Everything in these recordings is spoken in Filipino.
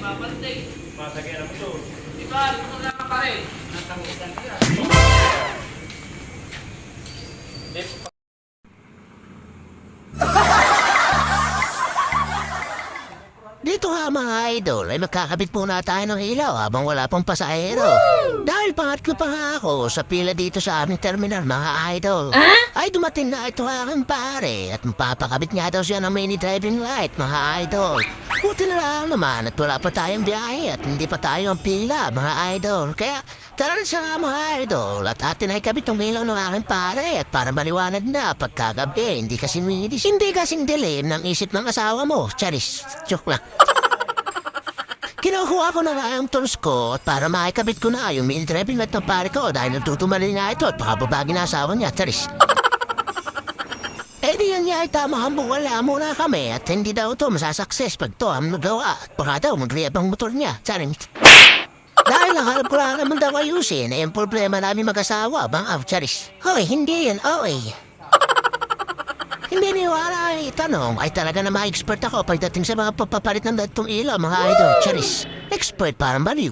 Mabantay. Masakyan mo ito. Iba, ito na ka pa rin. Natangitan niya. Dito nga mga idol ay magkakabit muna tayo ng ilaw habang wala pang pasahero. Dahil pangatlo pa nga ako sa pila dito sa aming terminal mga idol. Ay dumating na ito aking pare at mapapakabit nga daw siya ng mini driving light mga idol. Buti na lang naman at wala pa tayong biyahe at hindi pa tayo ang pila mga idol. Kaya tara na siya nga mga idol at atin ay kabit ng ilaw ng aking pare at para maliwanag na pagkagabi hindi kasing dilim ng isip ng asawa mo. Charis, joke lang. Kinukuha ko na nga yung tools ko at para makikabit ko na yung mini driving light ng pare ko dahil nagtutumali nga ito at pakababagi na asawa niya, Charis. Eh di yan niya ay tama wala muna kami at hindi daw ito masasakses pag to ang nagawa at baka daw mag-reab ang motor niya, Charis. Dahil nakalap ko lang naman daw ayusin ay yung problema namin mag-asawa, bang Charis. Hoy, hindi yan, Hindi niwala ay tanong ay talaga na ma-expert ako pagdating sa mga papapalit ng datong ilaw mga idol. Charis, expert parang baliw.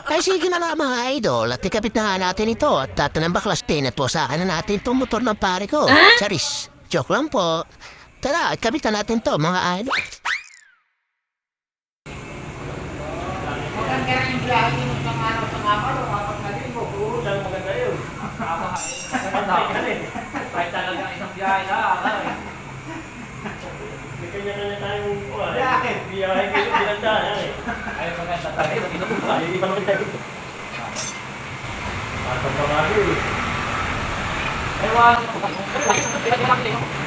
Ay sige na nga mga idol at ikapit na nga natin ito at tatanang baklas at pusakan na natin itong motor ng pare ko. Charis, joke lang po. Tara, ikapit na natin to mga idol. Maganda rin yung biyahe mo sa araw sa kapal o kapag natin mo. Oo, dahil maganda yun. Ay talaga isang biyahe na. May kanya-kanya tayong Biyahe. biyahe kayo pinagdaan eh. Ay maganda talaga. Ay, hindi pa naman tayo. Pagpapamado eh. Ewan.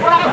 Wala ka.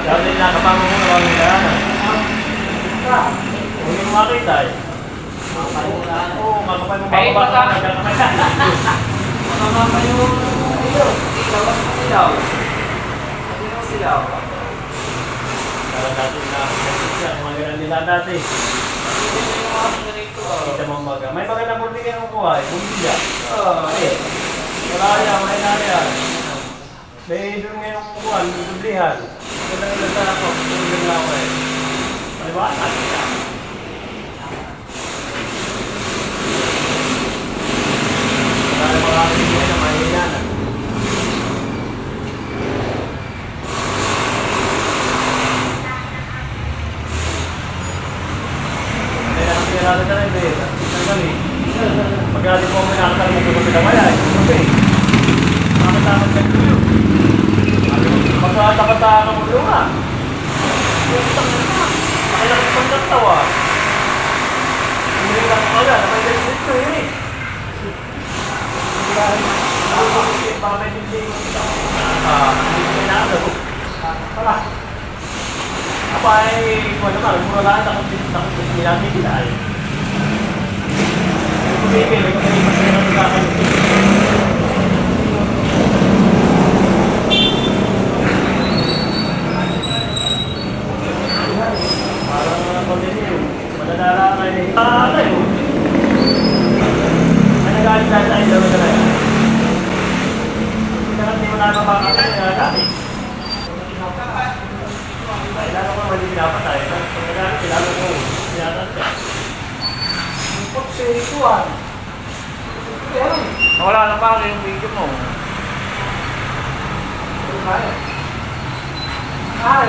Dahil nakapama mo naman nila. Hindi mo makita eh. Oo, makapal mo bababa ka na Mamama yung ilaw. Ilaw. Ilaw. Kala natin na mga ganun nila dati. Kita mo maga. May magandang muli kayo kukuha eh. Bumilya. Wala yan, may nari yan. May doon ngayon kukuha, dublihan. Magandang ilan ako. Dublihan na ako eh. Paliwanag. Dahil mga kaibigan na mahina na. Kaya nakakilala ka rin eh. Nagkali. Pagkali po may nakakali mo sa pinamaya eh. Okay. Makatamad ka dito. Pagkatapat ka mo doon nga. Nakilaki pang nagtawa. Hindi lang ako na. May dito eh. Para may hindi hindi na ako. Para. Apa ay kung naman, mura lang ako nilami nila eh. Bibili ko na ipas na nagkakan. Parang pag-ibig, madadala ka eh. Tayo! Ay nagalit tayo tayo dalawa na lang. Hindi naman mo na mapapakita niya dati. Kailangan ko naman yung pinapatay. Pag nagalit, kailangan ko sinatan siya. Pagserituan. Wala na pa yung video mo.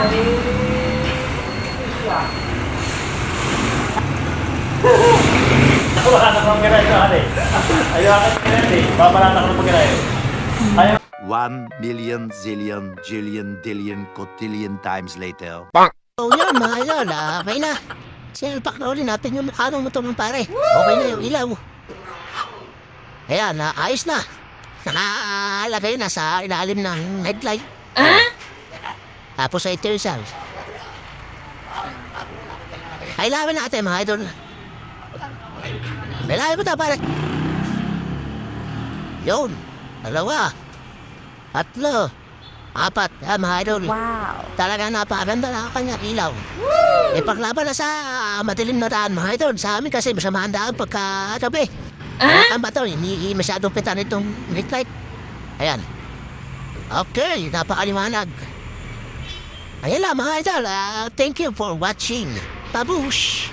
Hindi siya. Wala na pang gano'n ito, ate. Ayaw ka gano'n eh. Babalata ko na pag gano'n. Ayaw. 1 million zillion jillion dillion cotillion times later. Oh yan mga idol, okay na. Sinalpak na ulit natin yung mukha ng motor ng pare. Okay na yung ilaw. Ayan, ayos na. Nakalagay na sa ilalim ng headlight. Tapos ay tersal. Kailangan natin mga idol. Kailangan mo na pare. Yun, 2, 3, 4, mga idol. Wow. Talaga napakaganda na kanya ilaw. E paglaban na sa madilim na daan mga idol. Sa amin kasi masamahan daan pagkagabi. Ang bato, hindi masyadong pitan itong street light. Ayan. Okay, napakaliwanag. Ayan lang mga idol. Thank you for watching. Babush!